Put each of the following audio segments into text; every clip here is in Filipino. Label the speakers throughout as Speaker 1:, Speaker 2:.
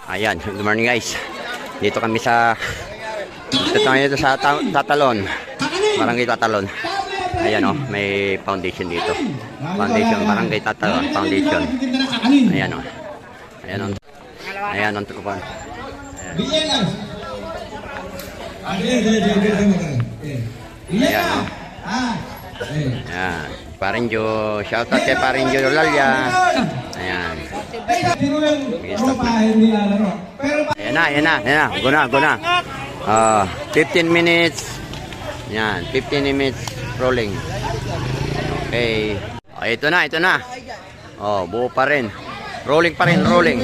Speaker 1: Ayan, good morning guys. Dito kami sa Tatalon. Barangay Tatalon. Ayan oh, may foundation dito. Foundation, Barangay Tatalon, foundation. Ayan oh. Ayan oh. Ayan ang tukupan. Ayan. Ayan oh. Ayan. Parinjo, shout out kay Parinjo Lolalya. Ayan. Ayan na. Guna. 15 minutes. Yan, 15 minutes rolling. Okay. Oh, ito na. Oh, buo pa rin. Rolling pa rin. 13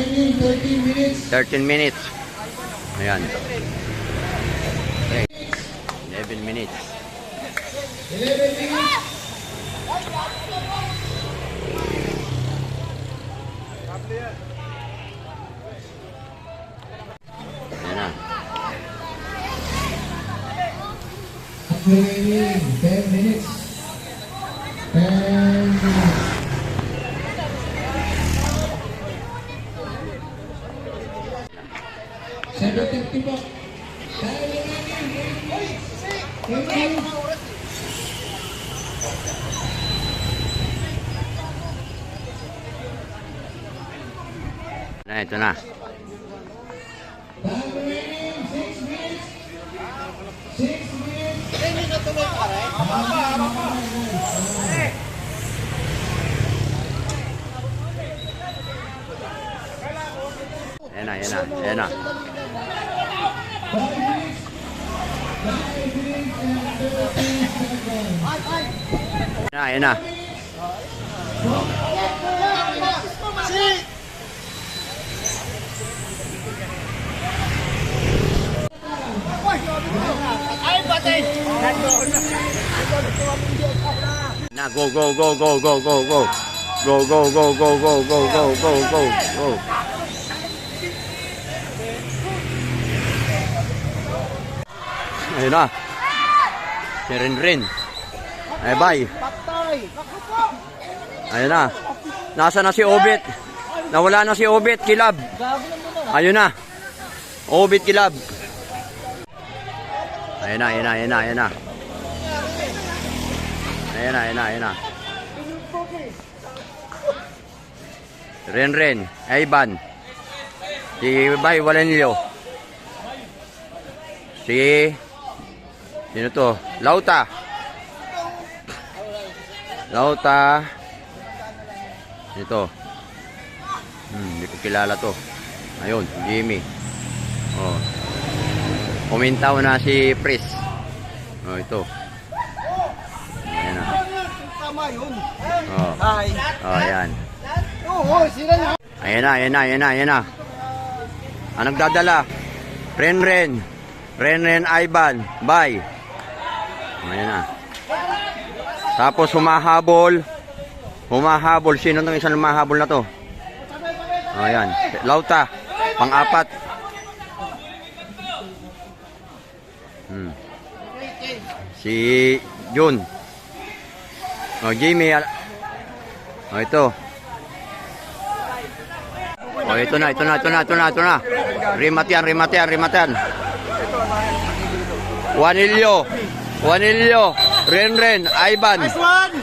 Speaker 1: minutes. Ayan. Okay. 11 minutes. 11 minutes. Ayan na.
Speaker 2: Remaining 10 minutes. 10 minutes.
Speaker 1: Ito na. Ayan na. Ayan na. Na go. Ayun na. Si Rin. Ay bye. Ayun na. Nasa na si Obit? Nawala na si Obit, Kilab. Ayun na. Obit, Kilab. Ayun na. Ayan na. Ren. Ivan. Si Bay Walenilio. Sino to? Lauta. Ito. Hindi ko kilala to. Ayun, Jimmy. Oh. Kumintaw na si Pris. Oh, ito. Ayan na.
Speaker 3: Tama yun.
Speaker 1: Oh. Oh, ayan.
Speaker 3: Oo, sila na.
Speaker 1: Ayan na. Anong dadala? Ren, Ivan, bye. Ayan na. Tapos humahabol. Sino nang isang humahabol na to? Oh, ayan. Lauta, pang-apat. Si Jun. Oh, Jimmy. Oh, ito. Oh, ito na. Rimatian. Juanilio, Ren, Ivan.
Speaker 3: Nice one.